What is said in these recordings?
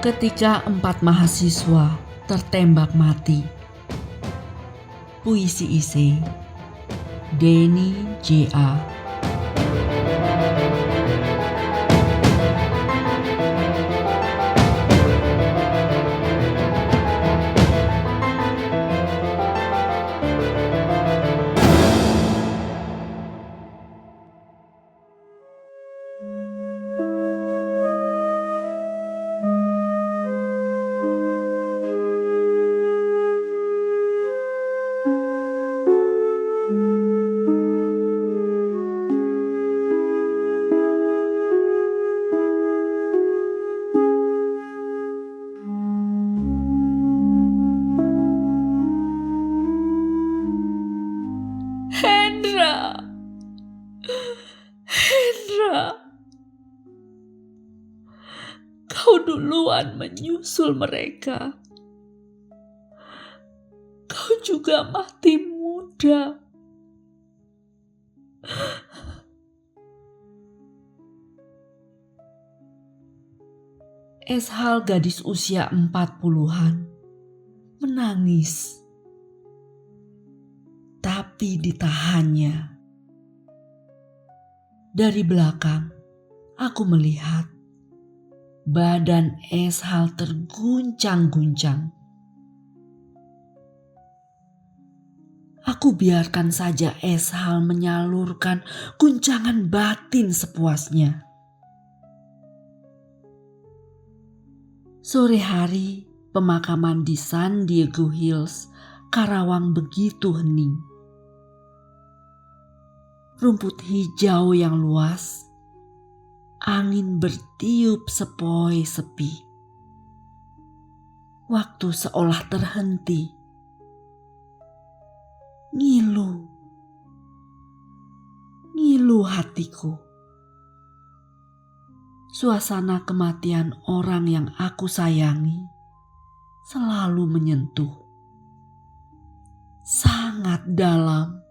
Ketika 4 mahasiswa tertembak mati. Puisi Ise, Denny J.A. Hendra, kau duluan menyusul mereka. Kau juga mati muda. Eshal, gadis usia 40-an, menangis. Tapi ditahannya. Dari belakang, aku melihat badan Eshal terguncang-guncang. Aku biarkan saja Eshal menyalurkan guncangan batin sepuasnya. Sore hari, pemakaman di San Diego Hills, Karawang begitu hening. Rumput hijau yang luas, angin bertiup sepoi sepi. Waktu seolah terhenti. Ngilu hatiku. Suasana kematian orang yang aku sayangi selalu menyentuh. Sangat dalam.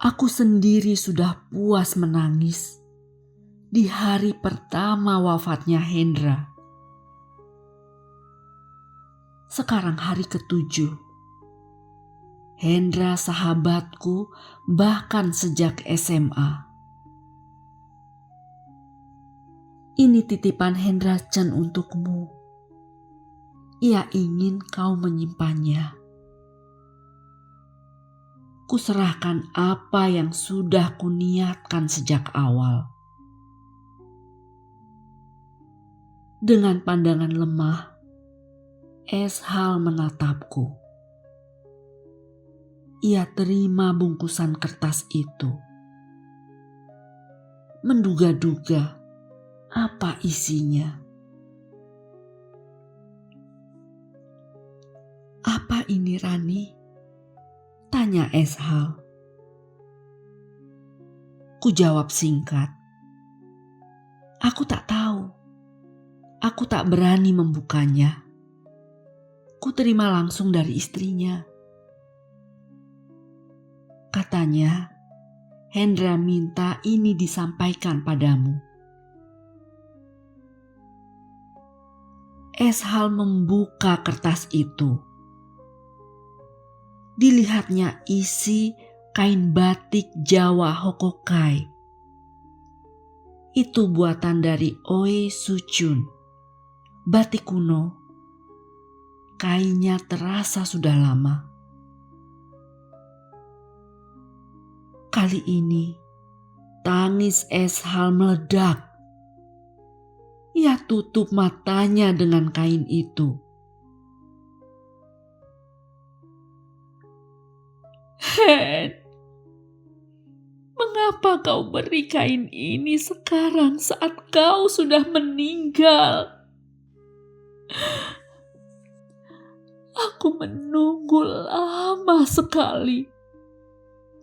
Aku sendiri sudah puas menangis di hari pertama wafatnya Hendra. Sekarang hari ke-7. Hendra sahabatku bahkan sejak SMA. Ini titipan Hendra Chen untukmu. Ia ingin kau menyimpannya. Kuserahkan apa yang sudah kuniatkan sejak awal. Dengan pandangan lemah, Eshal menatapku. Ia terima bungkusan kertas itu. Menduga-duga apa isinya. Apa ini, Rani? Tanya Eshal. Ku jawab singkat. Aku tak tahu. Aku tak berani membukanya. Ku terima langsung dari istrinya. Katanya, Hendra minta ini disampaikan padamu. Eshal membuka kertas itu. Dilihatnya isi kain batik Jawa Hokokai. Itu buatan dari Oe Suchun, batik kuno. Kainnya terasa sudah lama. Kali ini tangis Eshal meledak. Ia tutup matanya dengan kain itu. Hen, mengapa kau beri kain ini sekarang saat kau sudah meninggal? Aku menunggu lama sekali.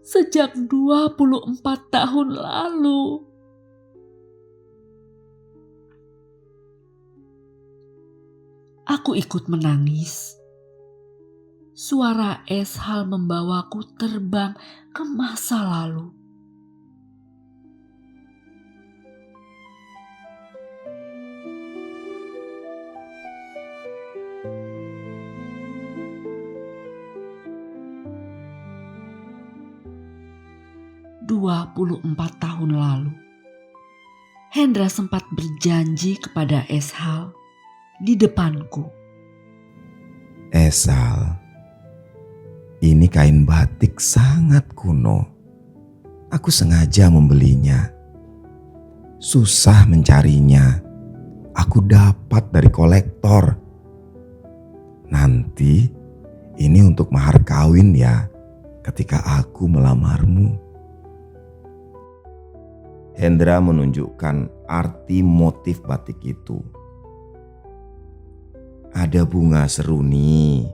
Sejak 24 tahun lalu. Aku ikut menangis. Suara Eshal membawaku terbang ke masa lalu. 24 tahun lalu, Hendra sempat berjanji kepada Eshal di depanku. Eshal, ini kain batik sangat kuno. Aku sengaja membelinya. Susah mencarinya. Aku dapat dari kolektor. Nanti ini untuk mahar kawin ya, ketika aku melamarmu. Hendra menunjukkan arti motif batik itu. Ada bunga seruni,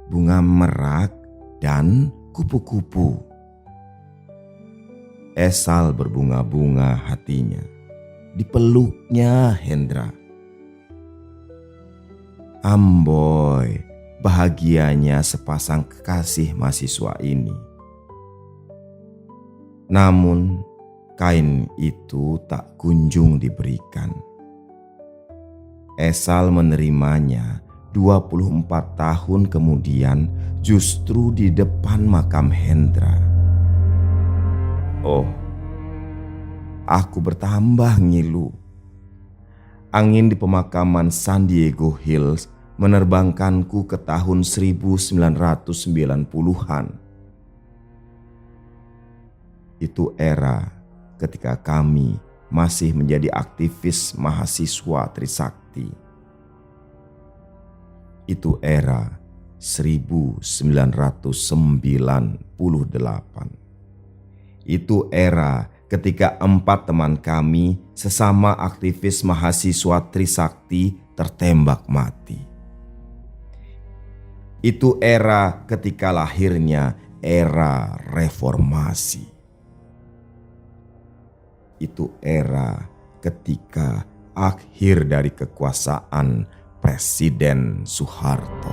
bunga merak, dan kupu-kupu. Eshal berbunga-bunga hatinya. Dipeluknya Hendra. Amboi, bahagianya sepasang kekasih mahasiswa ini. Namun kain itu tak kunjung diberikan. Eshal menerimanya 24 tahun kemudian, justru di depan makam Hendra. Oh, aku bertambah ngilu. Angin di pemakaman San Diego Hills menerbangkanku ke tahun 1990-an. Itu era ketika kami masih menjadi aktivis mahasiswa Trisakti. Itu era 1998. Itu era ketika 4 teman kami sesama aktivis mahasiswa Trisakti tertembak mati. Itu era ketika lahirnya era reformasi. Itu era ketika akhir dari kekuasaan Presiden Soeharto.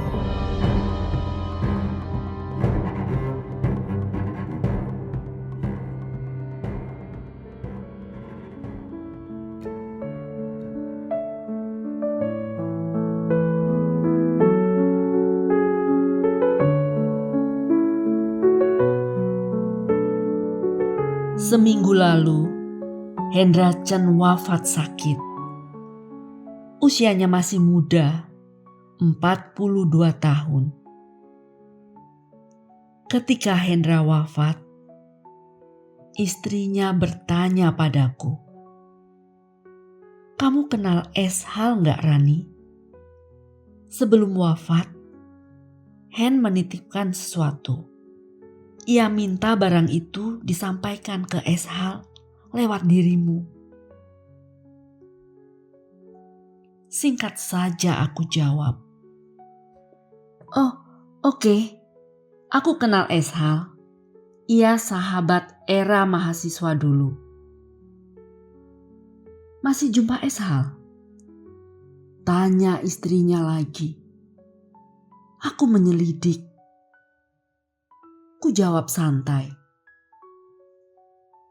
Seminggu lalu, Hendra Chen wafat sakit. Usianya masih muda, 42 tahun. Ketika Hendra wafat, istrinya bertanya padaku, "Kamu kenal Eshal nggak, Rani?" Sebelum wafat, Hen menitipkan sesuatu. Ia minta barang itu disampaikan ke Eshal lewat dirimu. Singkat saja aku jawab, "Oh, oke. Aku kenal Eshal. Ia sahabat era mahasiswa dulu." "Masih jumpa Eshal?" tanya istrinya lagi. Aku menyelidik. Ku jawab santai,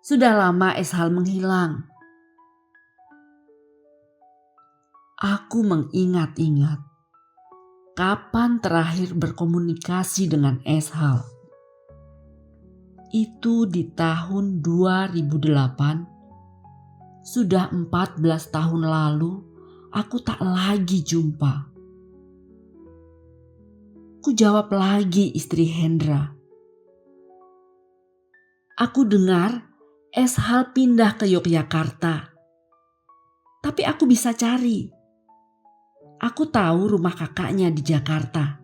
"Sudah lama Eshal menghilang." Aku mengingat-ingat kapan terakhir berkomunikasi dengan Eshal. Itu di tahun 2008. Sudah 14 tahun lalu aku tak lagi jumpa. Ku jawab lagi istri Hendra. Aku dengar Eshal pindah ke Yogyakarta. Tapi aku bisa cari. Aku tahu rumah kakaknya di Jakarta.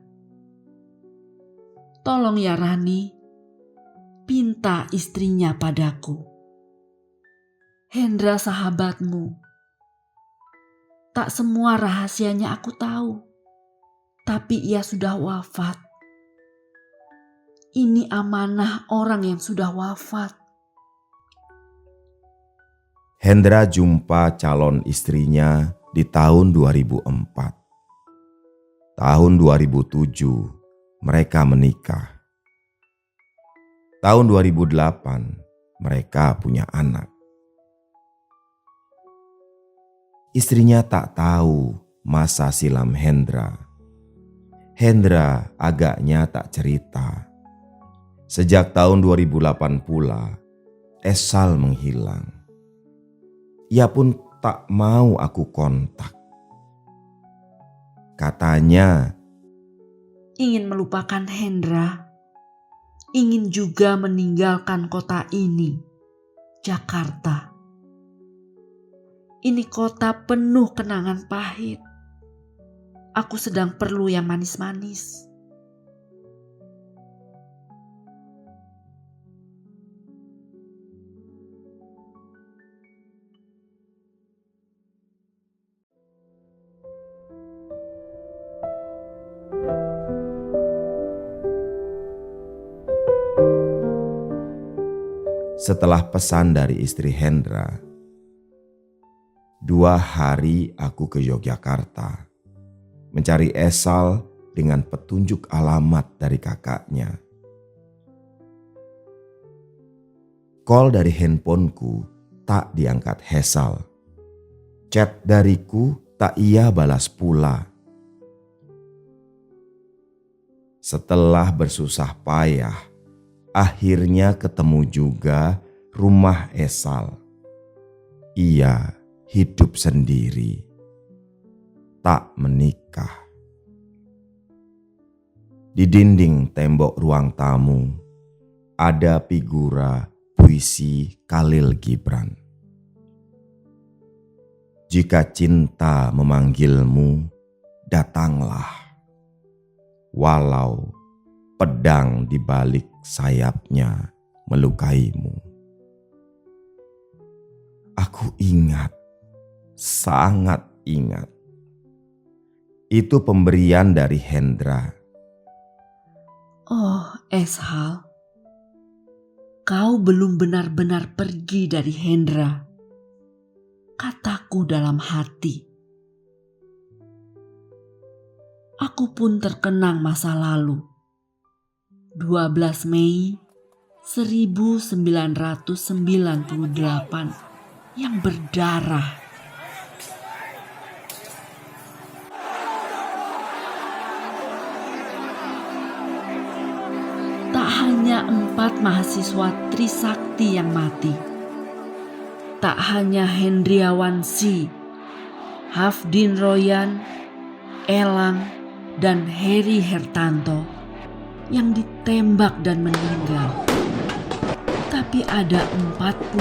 Tolong ya Rani, pinta istrinya padaku. Hendra sahabatmu. Tak semua rahasianya aku tahu. Tapi ia sudah wafat. Ini amanah orang yang sudah wafat. Hendra jumpa calon istrinya di tahun 2004. Tahun 2007 mereka menikah. Tahun 2008 mereka punya anak. Istrinya tak tahu masa silam Hendra. Hendra agaknya tak cerita. Sejak tahun 2008 pula, Esal menghilang. Ia pun tak mau aku kontak. Katanya, ingin melupakan Hendra, ingin juga meninggalkan kota ini, Jakarta. Ini kota penuh kenangan pahit. Aku sedang perlu yang manis-manis. setelah pesan dari istri Hendra, 2 hari aku ke Yogyakarta mencari Esal dengan petunjuk alamat dari kakaknya. Call dari handphoneku tak diangkat Esal. Chat dariku tak ia balas pula. Setelah bersusah payah, akhirnya ketemu juga rumah Esal. Ia hidup sendiri, tak menikah. Di dinding tembok ruang tamu ada figura puisi Khalil Gibran. Jika cinta memanggilmu, datanglah. Walau pedang di balik sayapnya melukaimu. Aku ingat, sangat ingat. Itu pemberian dari Hendra. Oh, Eshal, kau belum benar-benar pergi dari Hendra, kataku dalam hati. Aku pun terkenang masa lalu. 12 Mei 1998 yang berdarah. Tak hanya 4 mahasiswa Trisakti yang mati. Tak hanya Hendriawan C, Hafdin Royan, Elang, dan Heri Hertanto yang ditembak dan meninggal. Tapi ada 41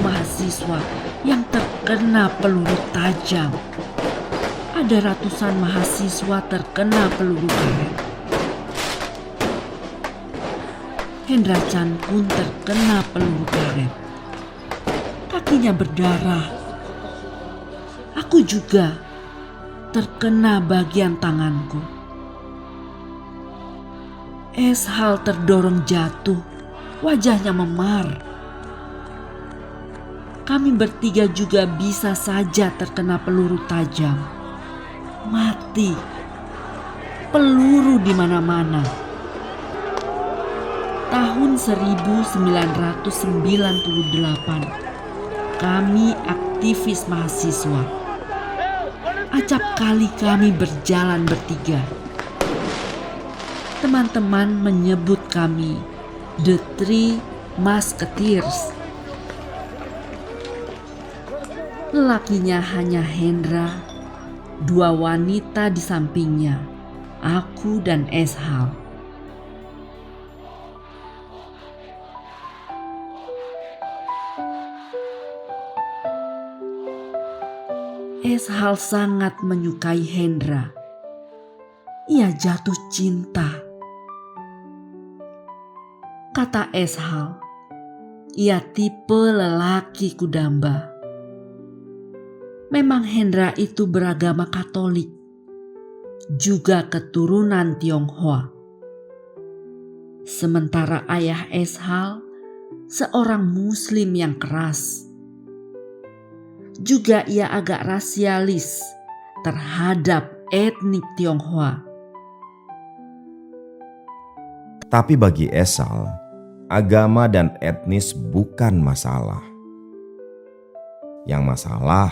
mahasiswa yang terkena peluru tajam. Ada ratusan mahasiswa terkena peluru karet. Hendra Chan pun terkena peluru karet. Kakinya berdarah. Aku juga terkena bagian tanganku. Eshal terdorong jatuh, wajahnya memar. Kami bertiga juga bisa saja terkena peluru tajam. Mati. Peluru di mana-mana. Tahun 1998, kami aktivis mahasiswa. Acap kali kami berjalan bertiga. Teman-teman menyebut kami The Three Musketeers. Lelakinya hanya Hendra, 2 wanita di sampingnya, aku dan Eshal. Eshal sangat menyukai Hendra. Ia jatuh cinta. Kata Eshal, ia tipe lelaki kudamba. Memang Hendra itu beragama Katolik, juga keturunan Tionghoa. Sementara ayah Eshal seorang Muslim yang keras. Juga ia agak rasialis terhadap etnik Tionghoa. Tapi bagi Esal, agama dan etnis bukan masalah. Yang masalah,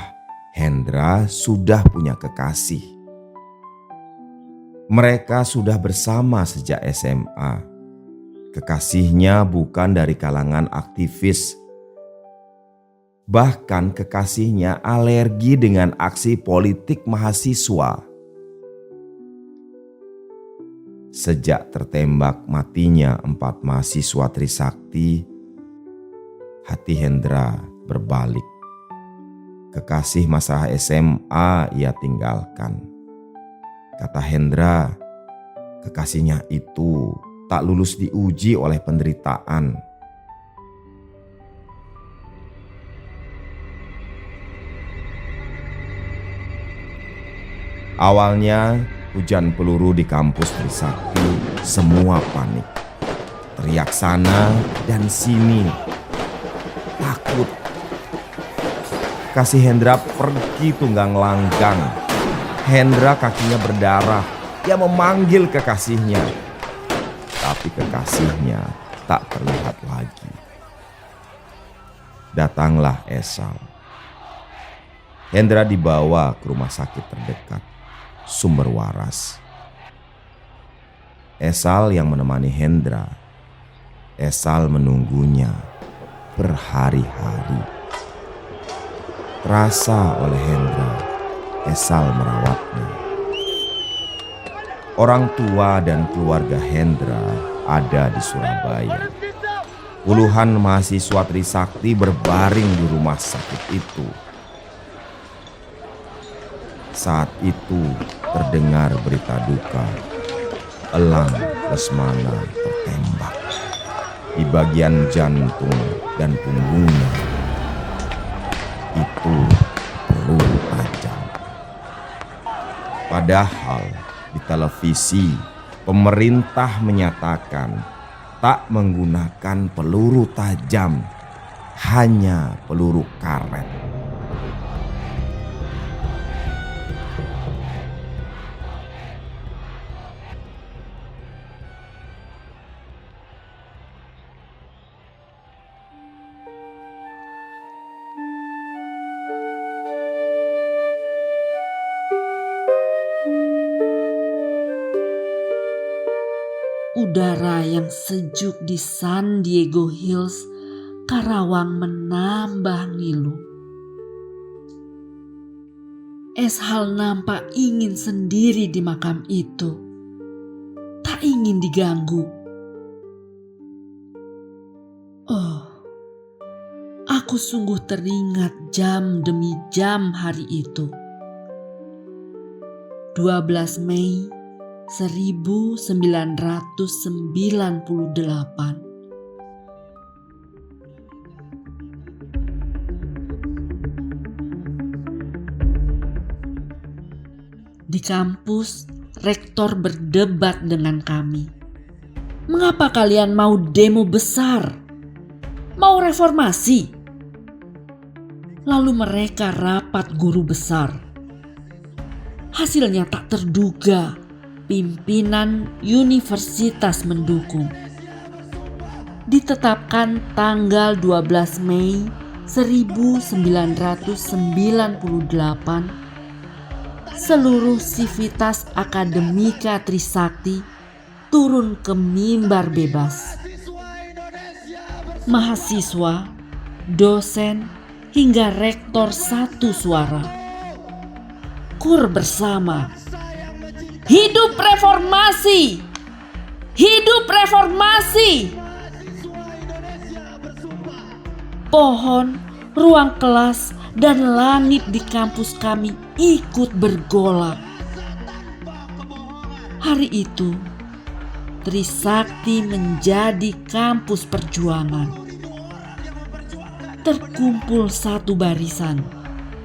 Hendra sudah punya kekasih. Mereka sudah bersama sejak SMA. Kekasihnya bukan dari kalangan aktivis Bahkan kekasihnya alergi dengan aksi politik mahasiswa. Sejak tertembak matinya 4 mahasiswa Trisakti, hati Hendra berbalik. Kekasih masa SMA ia tinggalkan. Kata Hendra, kekasihnya itu tak lulus diuji oleh penderitaan. Awalnya hujan peluru di kampus Trisakti, semua panik. Teriak sana dan sini, takut. Kasih Hendra pergi tunggang langgang. Hendra kakinya berdarah. Dia memanggil kekasihnya. Tapi kekasihnya tak terlihat lagi. Datanglah Esal. Hendra dibawa ke rumah sakit terdekat, Sumber Waras. Esal yang menemani Hendra. Esal menunggunya berhari-hari. Terasa oleh Hendra, Esal merawatnya. Orang tua dan keluarga Hendra ada di Surabaya. Puluhan mahasiswa Trisakti berbaring di rumah sakit itu. Saat itu terdengar berita duka. Elang Lesmana tertembak di bagian jantung dan punggungnya. Itu peluru tajam. Padahal di televisi pemerintah menyatakan tak menggunakan peluru tajam, hanya peluru karet. Udara yang sejuk di San Diego Hills, Karawang menambah ngilu. Eshal nampak ingin sendiri di makam itu. Tak ingin diganggu. Oh, aku sungguh teringat jam demi jam hari itu. 12 Mei 1998. Di kampus, rektor berdebat dengan kami. Mengapa kalian mau demo besar? Mau reformasi? Lalu mereka rapat guru besar. Hasilnya tak terduga. Pimpinan universitas mendukung. Ditetapkan tanggal 12 Mei 1998, seluruh sivitas akademika Trisakti turun ke mimbar bebas. Mahasiswa, dosen, hingga rektor satu suara. Kur bersama. Hidup reformasi! Hidup reformasi! Pohon, ruang kelas, dan langit di kampus kami ikut bergolak. Hari itu, Trisakti menjadi kampus perjuangan. Terkumpul satu barisan,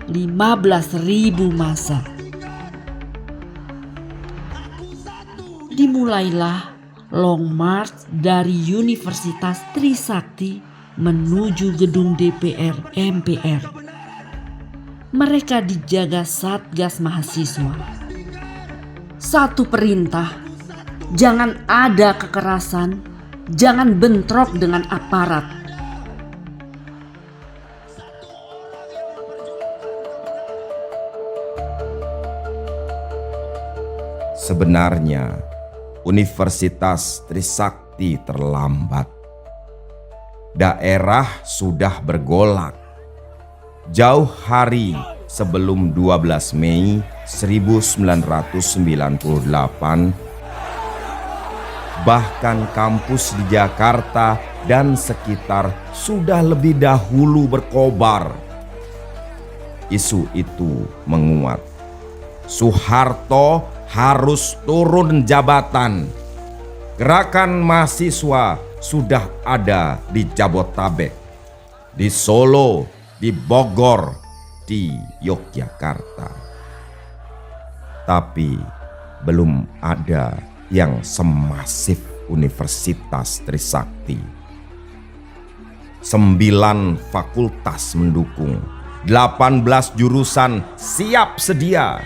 15.000 massa. Dimulailah long march dari Universitas Trisakti menuju gedung DPR MPR. Mereka dijaga Satgas Mahasiswa. Satu perintah, jangan ada kekerasan, jangan bentrok dengan aparat. Sebenarnya Universitas Trisakti terlambat. Daerah sudah bergolak. jauh hari sebelum 12 Mei 1998, bahkan kampus di Jakarta dan sekitar sudah lebih dahulu berkobar. Isu itu menguat. Soeharto harus turun jabatan. Gerakan mahasiswa sudah ada di Jabotabek, di Solo, di Bogor, di Yogyakarta. Tapi belum ada yang semasif Universitas Trisakti. 9 fakultas mendukung, 18 jurusan siap sedia.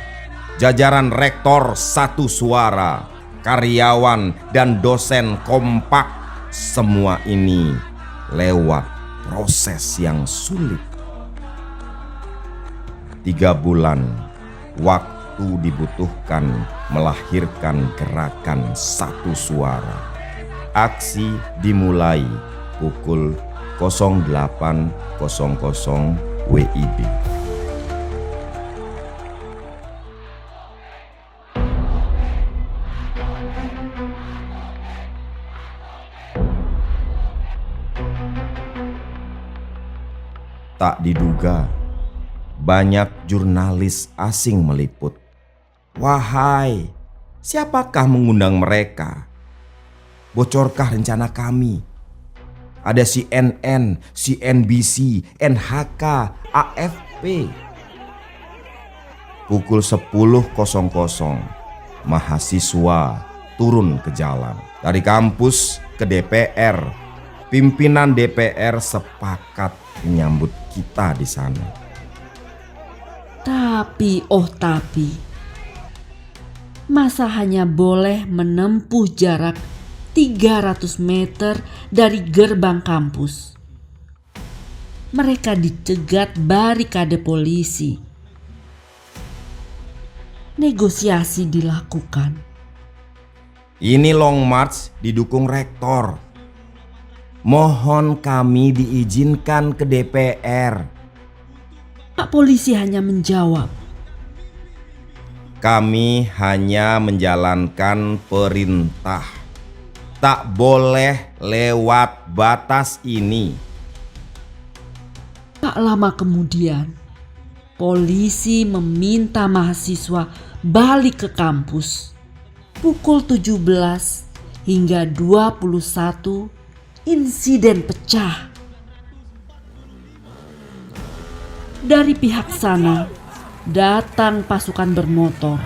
Jajaran rektor satu suara, karyawan dan dosen kompak. Semua ini lewat proses yang sulit. 3 bulan waktu dibutuhkan melahirkan gerakan satu suara. Aksi dimulai pukul 08.00 WIB. Tak diduga, banyak jurnalis asing meliput. Wahai, siapakah mengundang mereka? Bocorkah rencana kami? Ada CNN, CNBC, NHK, AFP. Pukul 10.00, mahasiswa turun ke jalan. Dari kampus ke DPR, pimpinan DPR sepakat menyambut kita di sana. Tapi, masa hanya boleh menempuh jarak 300 meter dari gerbang kampus? Mereka dicegat barikade polisi. Negosiasi dilakukan. Ini long march didukung rektor. Mohon kami diizinkan ke DPR. Pak polisi hanya menjawab, kami hanya menjalankan perintah. Tak boleh lewat batas ini. tak lama kemudian polisi meminta mahasiswa balik ke kampus. Pukul 17 hingga 21 insiden pecah. Dari pihak sana datang pasukan bermotor.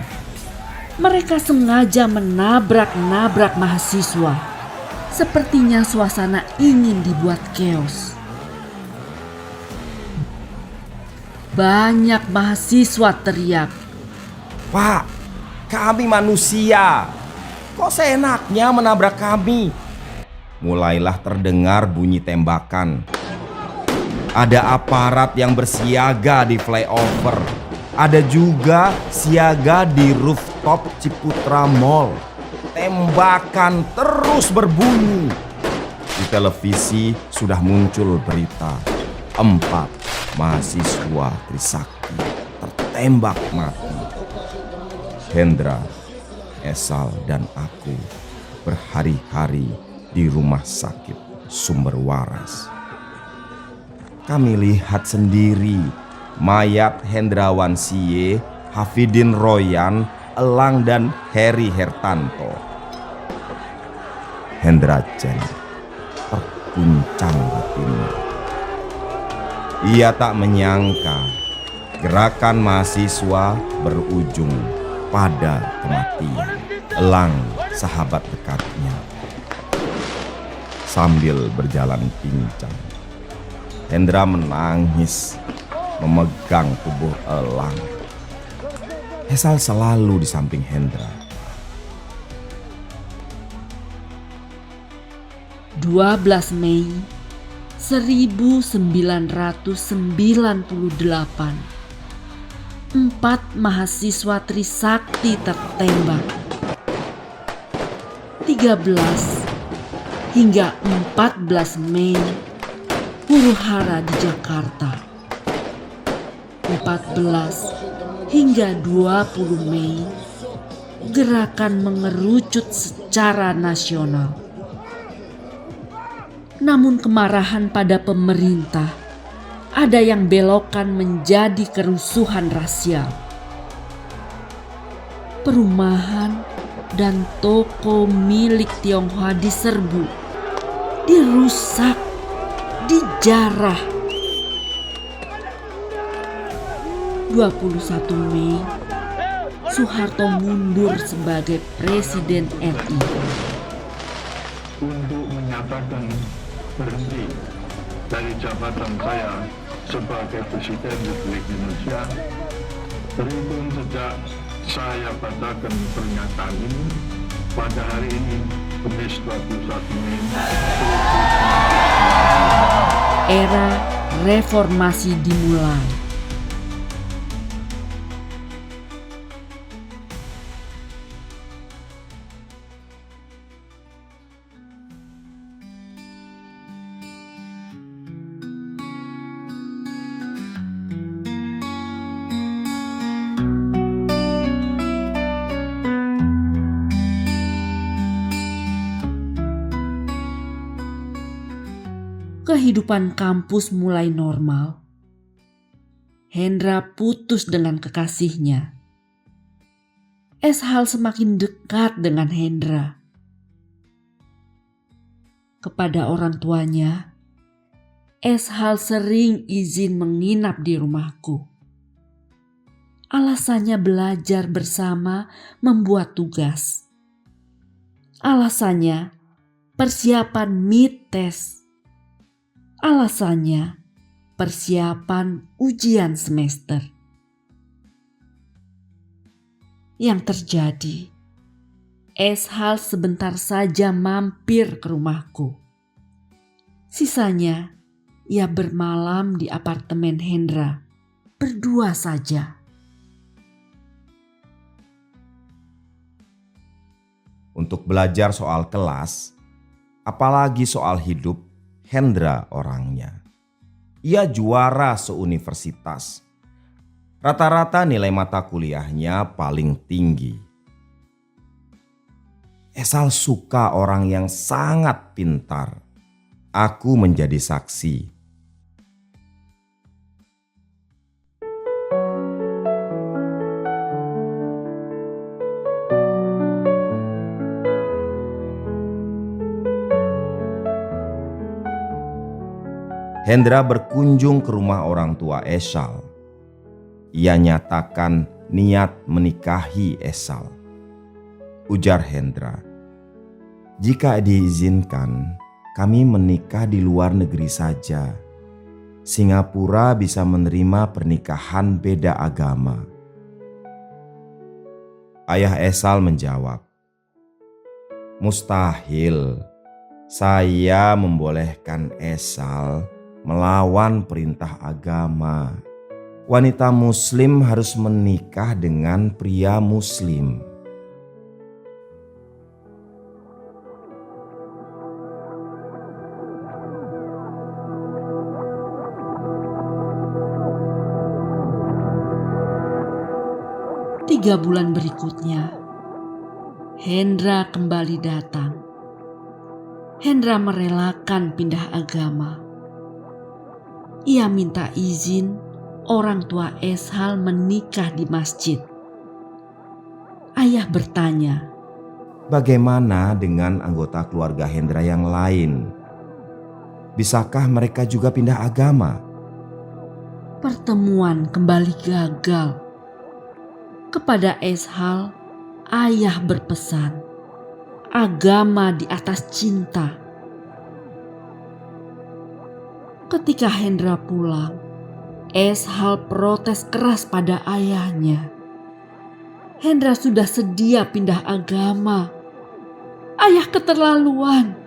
Mereka sengaja menabrak-nabrak mahasiswa. Sepertinya suasana ingin dibuat keos. Banyak mahasiswa teriak, Pak, kami manusia. Kok seenaknya menabrak kami? Mulailah terdengar bunyi tembakan. Ada aparat yang bersiaga di flyover. Ada juga siaga di rooftop Ciputra Mall. Tembakan terus berbunyi. Di televisi sudah muncul berita 4 mahasiswa Trisakti tertembak mati. Hendra, Esal, dan aku berhari-hari di rumah sakit Sumber Waras. Kami lihat sendiri mayat Hendrawan Sie, Hafidin Royan, Elang, dan Heri Hertanto. Hendra Chen terguncang batinnya. Ia tak menyangka gerakan mahasiswa berujung pada kematian. Elang, sahabat dekatnya, sambil berjalan pincang, Hendra menangis memegang tubuh Elang. Esal selalu di samping Hendra. 12 Mei 1998, 4 mahasiswa Trisakti tertembak. 13 hingga 14 Mei, huru-hara di Jakarta. 14 hingga 20 Mei, gerakan mengerucut secara nasional. Namun kemarahan pada pemerintah ada yang belokkan menjadi kerusuhan rasial. Perumahan dan toko milik Tionghoa diserbu, dirusak, dijarah. 21 Mei, Soeharto mundur sebagai Presiden RI. Untuk menyatakan berhenti dari jabatan saya sebagai Presiden Republik Indonesia, terhitung sejak saya bacakan pernyataan ini pada hari ini, Kamis 21 Mei. Era reformasi dimulai. Kehidupan kampus mulai normal. Hendra putus dengan kekasihnya. Eshal semakin dekat dengan Hendra. Kepada orang tuanya, Eshal sering izin menginap di rumahku. Alasannya belajar bersama membuat tugas. Alasannya persiapan mid-test. Alasannya persiapan ujian semester. Yang terjadi, Eshal sebentar saja mampir ke rumahku. Sisanya, ia bermalam di apartemen Hendra, berdua saja. Untuk belajar soal kelas, apalagi soal hidup, Hendra orangnya. Ia juara seuniversitas. Rata-rata nilai mata kuliahnya paling tinggi. Eshal suka orang yang sangat pintar. Aku menjadi saksi. Hendra berkunjung ke rumah orang tua Eshal. Ia nyatakan niat menikahi Eshal. Ujar Hendra, "Jika diizinkan, kami menikah di luar negeri saja. Singapura bisa menerima pernikahan beda agama." Ayah Eshal menjawab, "Mustahil. Saya membolehkan Eshal melawan perintah agama. Wanita muslim harus menikah dengan pria muslim." Tiga bulan berikutnya, Hendra kembali datang. Hendra merelakan pindah agama. Ia minta izin orang tua Eshal menikah di masjid. Ayah bertanya, "Bagaimana dengan anggota keluarga Hendra yang lain? Bisakah mereka juga pindah agama?" Pertemuan kembali gagal. Kepada Eshal, ayah berpesan, agama di atas cinta. Ketika Hendra pulang, Eshal protes keras pada ayahnya. Hendra sudah sedia pindah agama. Ayah keterlaluan.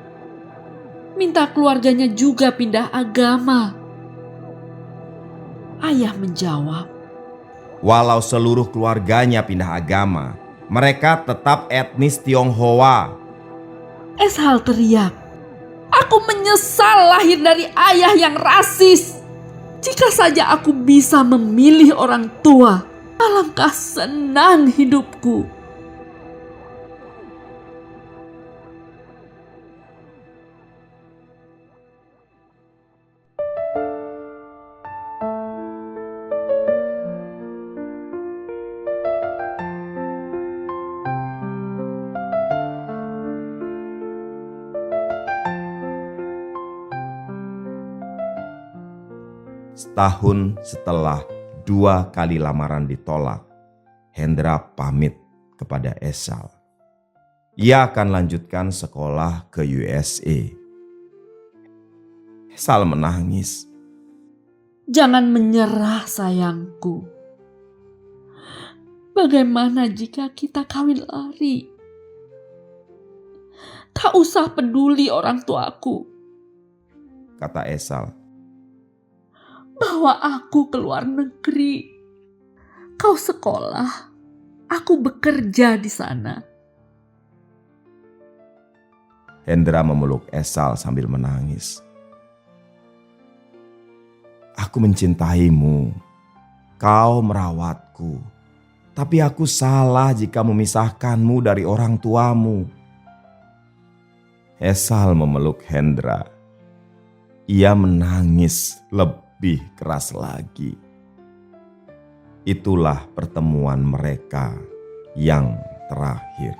Minta keluarganya juga pindah agama. Ayah menjawab, "Walau seluruh keluarganya pindah agama, mereka tetap etnis Tionghoa." Eshal teriak, "Aku menyesal lahir dari ayah yang rasis." Jika saja aku bisa memilih orang tua, alangkah senang hidupku. Setahun setelah 2 kali lamaran ditolak, Hendra pamit kepada Esal. Ia akan lanjutkan sekolah ke USA. Esal menangis. Jangan menyerah sayangku. Bagaimana jika kita kawin lari? Tak usah peduli orang tuaku Kata Esal. bawa aku ke luar negeri. Kau sekolah, aku bekerja di sana. Hendra memeluk Esal sambil menangis. Aku mencintaimu, kau merawatku, tapi aku salah jika memisahkanmu dari orang tuamu. Esal memeluk Hendra. Ia menangis lebih keras lagi. Itulah pertemuan mereka yang terakhir.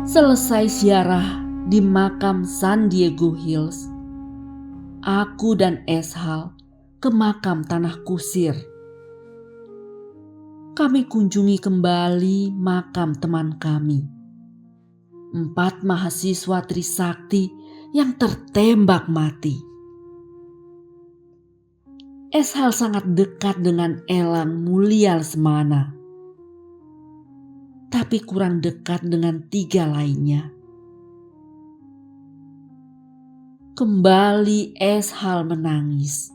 Selesai ziarah di makam San Diego Hills, aku dan Eshal ke makam Tanah Kusir. Kami kunjungi kembali makam teman kami, 4 mahasiswa Trisakti yang tertembak mati. Eshal sangat dekat dengan Elang Mulia Lesmana, tapi kurang dekat dengan 3 lainnya. Kembali Eshal menangis.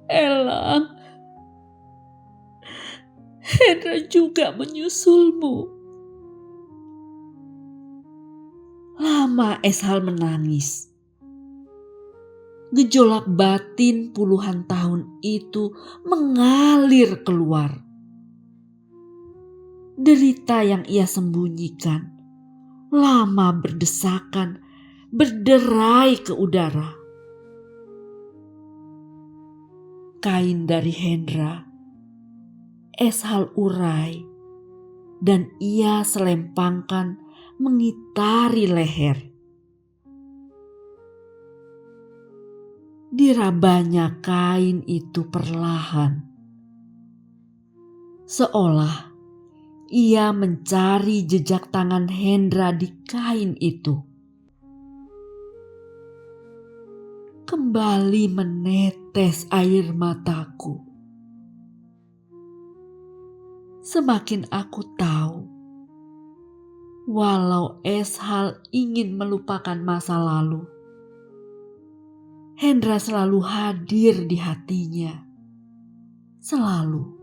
Elang, Hendra juga menyusulmu. Lama Eshal menangis. Gejolak batin puluhan tahun itu mengalir keluar. Derita yang ia sembunyikan lama berdesakan, berderai ke udara. Kain dari Hendra, Eshal urai, dan ia selempangkan mengitari leher. Dirabanya kain itu perlahan, seolah ia mencari jejak tangan Hendra di kain itu. Kembali menetes air mataku. Semakin aku tahu, walau Eshal ingin melupakan masa lalu, Hendra selalu hadir di hatinya. Selalu.